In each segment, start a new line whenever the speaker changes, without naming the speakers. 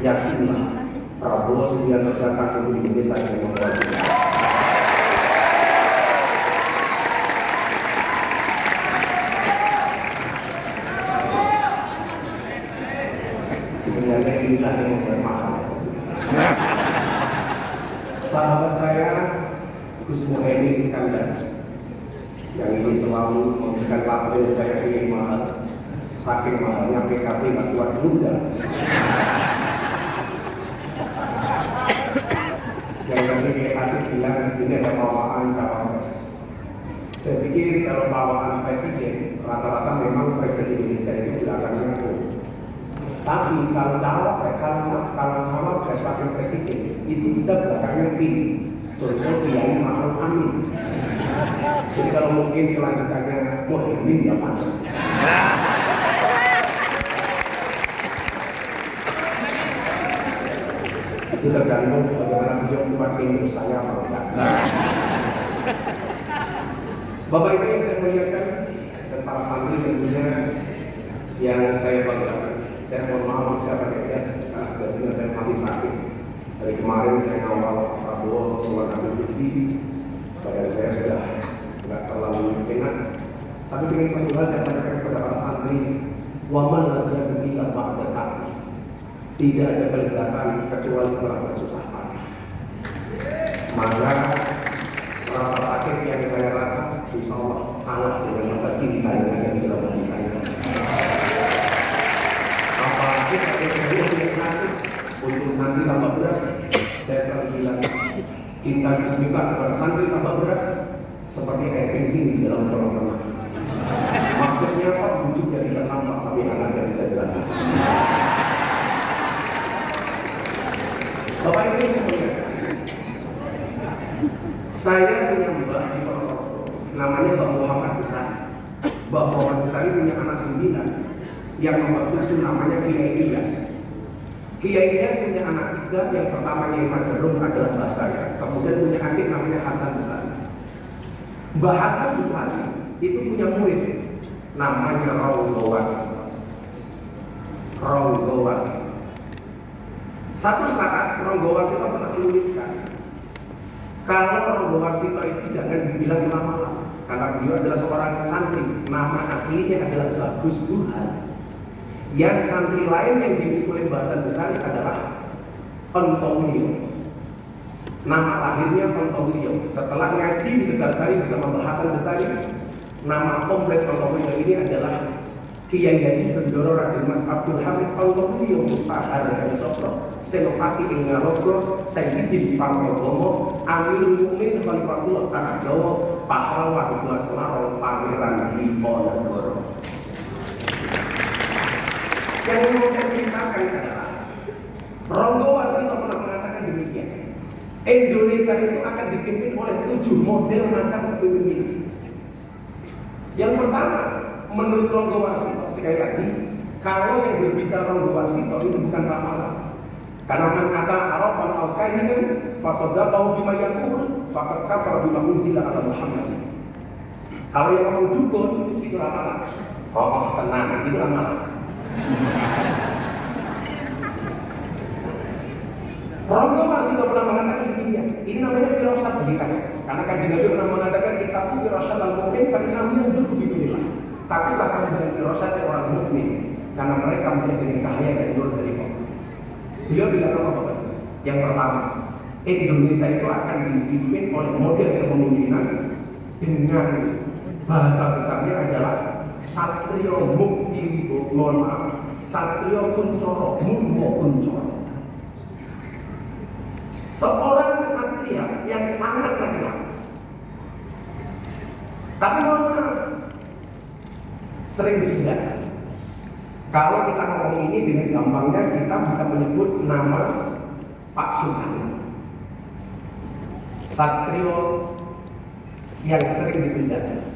yakinlah Prabowo Subianto datang ke Indonesia dengan kewajiban. Sebenarnya inilah yang membuat mahal. Sahabat saya Gus Muhaimin Iskandar yang ini selalu memberikan label saya ini mahal, saking mahalnya PKB nggak kuat bunda. Yang tadi kayak Hasil bilang ini ada bawaan cawapres. Saya pikir kalau bawaan presiden rata-rata memang presiden Indonesia itu belakangnya tuh. Tapi kalau cawapres wakil presiden itu bisa belakangnya tim. Contoh Kiai Ma'ruf Amin. Jadi kalau mungkin kelanjutannya Muhaimin ya pantas. Itu tergantung bagaimana beliau buat pintu saya atau enggak. Bapak Ibu yang saya muliakan dan para santri tentunya yang saya banggakan. Saya mohon maaf saya pakai jas karena sebetulnya saya masih sakit. Dari kemarin saya ngawal Prabowo sholat Idul Fitri, badan saya sudah nggak terlalu enak. Tapi dengan satu hal saya sampaikan kepada para santri, waman lagi kita ba'dakan. Tidak ada kelezatan kecuali setelah bersusah payah. Maka rasa sakit yang saya rasa, insya Allah kalah dengan rasa cinta yang ada di dalam hati saya. Apalagi kalau dia kasih untuk santri tambah beras, saya selalu bilang cinta Gus Miftah kepada santri tambah beras seperti air kencing di dalam kolam renang. Maksudnya apa? Wujud jadi tampak tapi hangat yang bisa jelaskan. Bapak Ibu semuanya, saya punya mbah di Purwokerto, namanya Mbah Muhammad Besari. Mbah Muhammad Besari punya anak 9, yang nomor 7 namanya Kiai Ilyas. Kiai Ilyas punya anak 3, yang pertamanya Imam Jarum adalah mbah saya. Kemudian punya adik namanya Hasan Besari. Mbah Hasan Besari itu punya murid namanya Ronggo Warsito. Satu saat Ronggo Warsito pernah menuliskan, kalau Ronggo Warsito itu jangan dibilang nama, karena beliau adalah seorang santri, nama aslinya adalah Bagus Burhan. Yang santri lain yang dimiliki oleh Hasan Besari adalah Ontowiryo. Nama lahirnya Ontowiryo. Setelah ngaji di Tegalsari bersama Hasan Besari, nama komplit Ontowiryo ini adalah Kiai Haji Bendoro Raden Mas Abdul Hamid Ontowiryo Mustahar Hari Cokro Senopati ing Ngalogo Sayyidin Panglogomo Amirul Mukminin Khalifatullah Tanah Jawa Pahlawan Guaslarol Pangeran Diponegoro. Yang mau saya ceritakan adalah Ronggo Warsito pernah mengatakan demikian, Indonesia itu akan dipimpin oleh 7 model macam kepemimpinan. Yang pertama, menurut Ronggo Warsito, sekali lagi, kalau yang berbicara Ronggo Warsito itu bukan ramalan. Karena man kata arafan al-kahinan fasodaqahu bima yaqul faqad kafara bima unzila ala Muhammad. Kalau yang ngomong dukun itu ramalan. Oh, tenang, itu ramalan. Ronggo Warsito pernah mengatakan demikian. Ini namanya firasat bagi saya. Karena Kanjeng Nabi pernah mengatakan kitabku firasat al-mu'min fa innahu yanzuru bi nuril. Takilah kamu dengan firasat orang mukmin, karena mereka melihat dengan cahaya dan nur dari Allah. Beliau bilang apa Bapak? Yang pertama, Indonesia itu akan dipimpin oleh model kepemimpinan dengan bahasa besarnya adalah Satrio Mukti, mohon maaf, Satrio Kuncoro, Mummo Kuncoro. Seorang kesatria yang sangat terkenal. Tapi mohon maaf, sering bijak. Kalau kita ngomong ini dengan gampangnya kita bisa menyebut nama Pak Soeharto. Satrio yang sering dipenjara.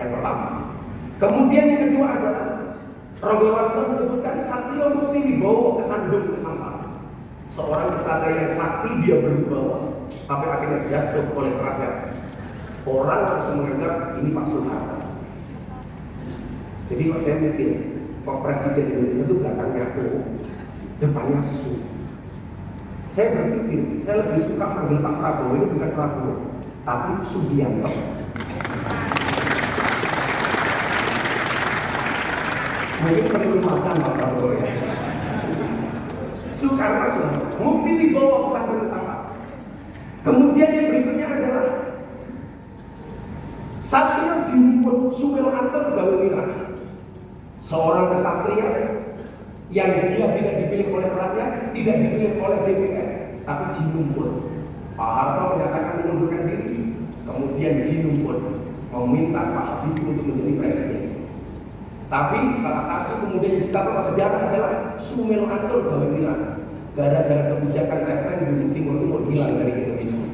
Yang pertama. Kemudian yang kedua adalah Ronggo Warsito menyebutkan Satrio Mukti Wibowo kesandung kesampaian. Seorang kesatria yang sakti dia berwibawa, tapi akhirnya jatuh oleh rakyat. Orang langsung menganggap ini Pak Soeharto. Jadi kalau saya mikir, Pak Presiden Indonesia itu belakangnya depannya Su. Saya berpikir, saya lebih suka panggil Pak Prabowo ini bukan Prabowo, tapi Subianto. Mungkin perlu makan Pak Prabowo ya. Soekarno mungkin dibawa bersama. Kemudian yang berikutnya adalah Satrio Jimpun Sumelo Anton Gawewira, seorang kesatria yang dia tidak dipilih oleh rakyat, tidak dipilih oleh DPR, tapi Jinumpun. Pak Harto menyatakan mengundurkan diri, kemudian Jinumpun meminta Pak Habibie untuk menjadi presiden. Tapi salah satu kemudian dicatat sejarah adalah Sumelo Anton Gawewira, gara-gara kebijakan referendum Timur hilang dari Indonesia.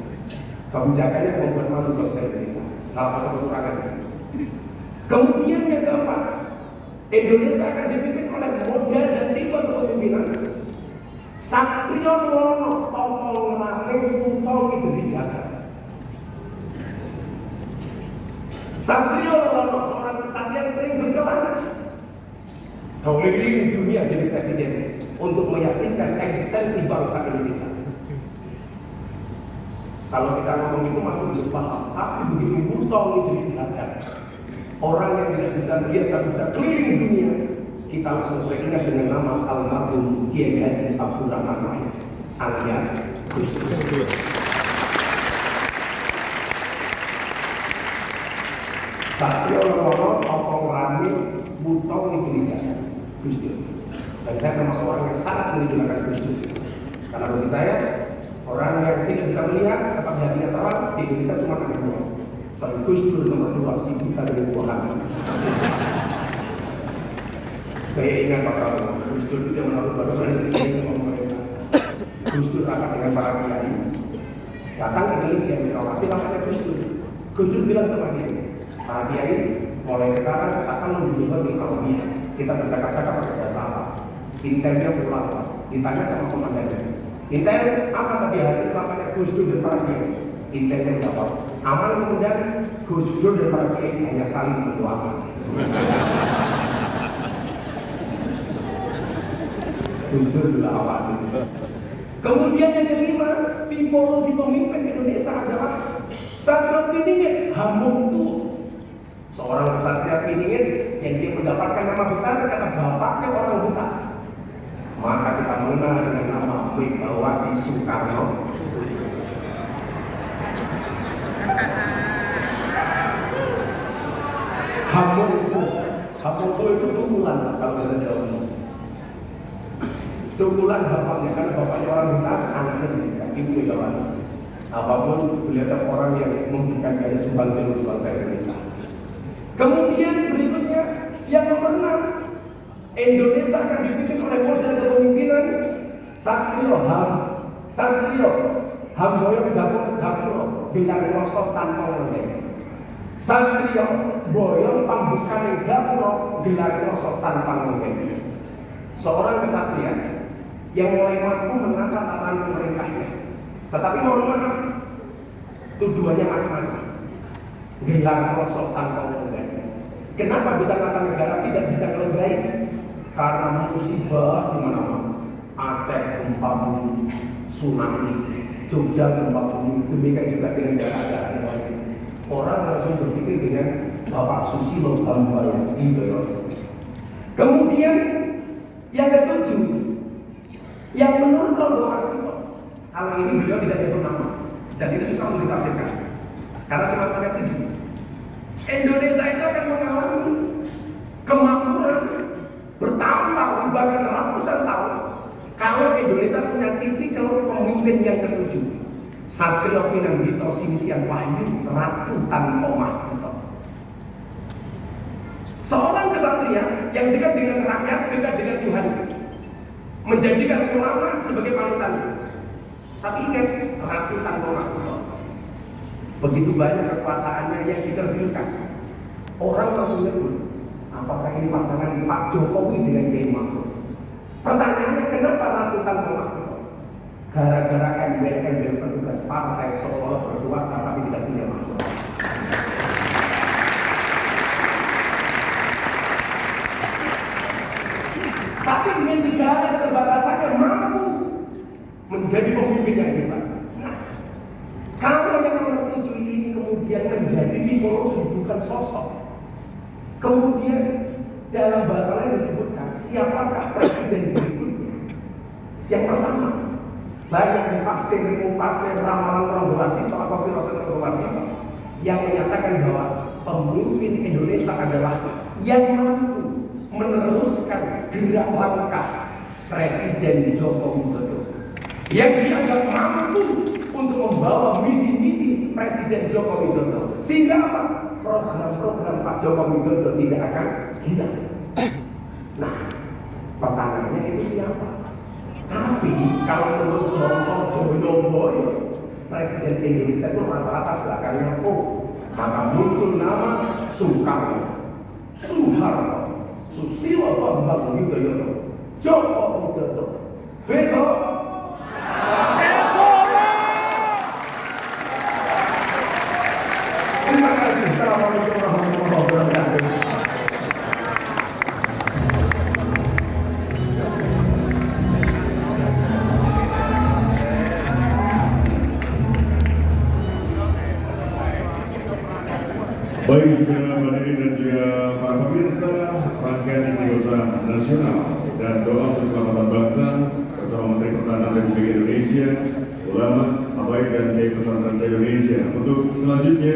Kebijakannya membuat malu bangsa Indonesia. Salah satu kekurangannya. Kemudian yang keempat, Indonesia akan dipimpin oleh model dan tipe kepemimpinan Satrio Lono Topong Raneng Utol itu dijaga. Satrio Lono seorang kesatria yang sering berkelana keliling dunia jadi presiden untuk meyakinkan eksistensi bangsa Indonesia. Kalau kita ngomong itu masih belum paham, tapi begitu Utol itu dijaga, orang yang tidak bisa melihat tapi bisa keliling dunia, kita langsung teringat dengan nama almarhum Kiai Haji Abdurrahman Wahid alias Gus Dur. Satrio Lono Topong Raneng Utol itu dijaga Gus Dur. Dan saya termasuk orang yang sangat mengidolakan Gus Dur. Karena bagi saya, orang yang tidak bisa melihat tetap hatinya terang di Indonesia cuma ada dua. Satu Gus Dur, nomor dua si kita dari Tuhan. Saya ingat Pak Prabowo, Gus Dur itu zaman lalu pada berani cerita sama pemerintah. Gus Dur rapat dengan para kiai, datang intelijen informasi namanya Gus Dur. Gus Dur bilang sama dia, para kiai mulai sekarang akan membuat teknologi. Kita bercakap-cakap pakai bahasa Arab. Intelnya pulang, ditanya sama komandannya, Intel apa tadi hasil rapatnya Gus Dur dan para kiai? Intelnya jawab, aman. Kemudian Gus Dur dan para kiai hanya saling mendoakan. Gus Dur juga aman. Kemudian yang kelima, tipologi pemimpin Indonesia adalah Satrio Piningit Hamungtuh, seorang kesatria Piningit yang dia mendapatkan nama besar karena bapaknya orang besar. Maka kita mengenal dengan nama Megawati Soekarno. Hamungtuh itu tunggulan kalau bahasa Jawa. Tunggulan bapaknya, karena bapaknya orang besar, anaknya jadi besar. Ibu Megawati. Apapun beliau adalah orang yang memberikan banyak sumbangsi untuk bangsa Indonesia. Kemudian berikutnya yang nomor 6, Indonesia akan dipimpin oleh model kepemimpinan Satrio Hamboyong Gapuro dengan rosok tanpa lembek. Satrio Boyong Pambukaning Gapuro gelar rosok tanpa lembek. Seorang kesatria yang mulai mampu menata tatanan pemerintahnya. Tetapi mohon maaf, tujuannya macam-macam. Gelar rosok tanpa lembek. Kenapa bisa kata negara tidak bisa kelenggari? Karena musibah di mana-mana. Aceh gempa bumi, tsunami, Jogja gempa bumi, demikian juga dengan daerah-daerah yang lain. Orang langsung berpikir dengan Bapak Susilo Bambang Yudhoyono. Kemudian yang ketujuh, yang menurut Rondo Arsito, kalau ini beliau tidak nyebut nama, dan ini susah untuk ditafsirkan, karena cuma sampai 7. Indonesia itu akan mengalami kemakmuran bertahun-tahun, bahkan ratusan tahun, kalau Indonesia punya tipikal pemimpin yang ketujuh. Satrio Pinanggito Sinisian Wahyu Ratu Tan Omah Kuto. Seorang kesatria yang dekat dengan rakyat, dekat dengan Tuhan, menjadikan ulama sebagai panutan. Tapi ingat, Ratu Tan Omah Kuto, begitu banyak kekuasaannya yang diterjunkan. Orang langsung sebut, apakah ini pasangan Pak Jokowi dengan Kiai Ma'ruf? Pertanyaannya, kenapa Ratu Tan Omah Kuto? Gara-gara embel-embel petugas partai seolah berkuasa tapi tidak punya makhluk. Tapi dengan segala keterbatasannya menjadi pemimpin yang hebat. Nah, kalau yang nomor 7 ini kemudian menjadi tipologi bukan sosok, kemudian dalam bahasa lain disebutkan siapakah presiden berikutnya. Yang pertama, banyak mufasir ramalan orang Warsito atau filosof orang Warsito yang menyatakan bahwa pemimpin Indonesia adalah yang mampu meneruskan gerak langkah Presiden Joko Widodo, yang dianggap mampu untuk membawa misi-misi Presiden Joko Widodo, sehingga apa? Program-program Pak Joko Widodo tidak akan hilang. Nah, pertanyaannya itu siapa? Tapi kalau menurut Joko Widodo, Presiden Indonesia itu rata-rata belakangnya maka muncul nama Soekarno, Soeharto, Susilo Bambang Yudhoyono, Joko Widodo. Besok terima kasih. Assalamualaikum warahmatullahi wabarakatuh.
Baik, saudara hadirin dan juga para pemirsa, rangkaian istighosah nasional dan doa keselamatan bangsa bersama Menteri Pertahanan Republik Indonesia, ulama, habaib dan kiai pesantren se-Indonesia. Untuk selanjutnya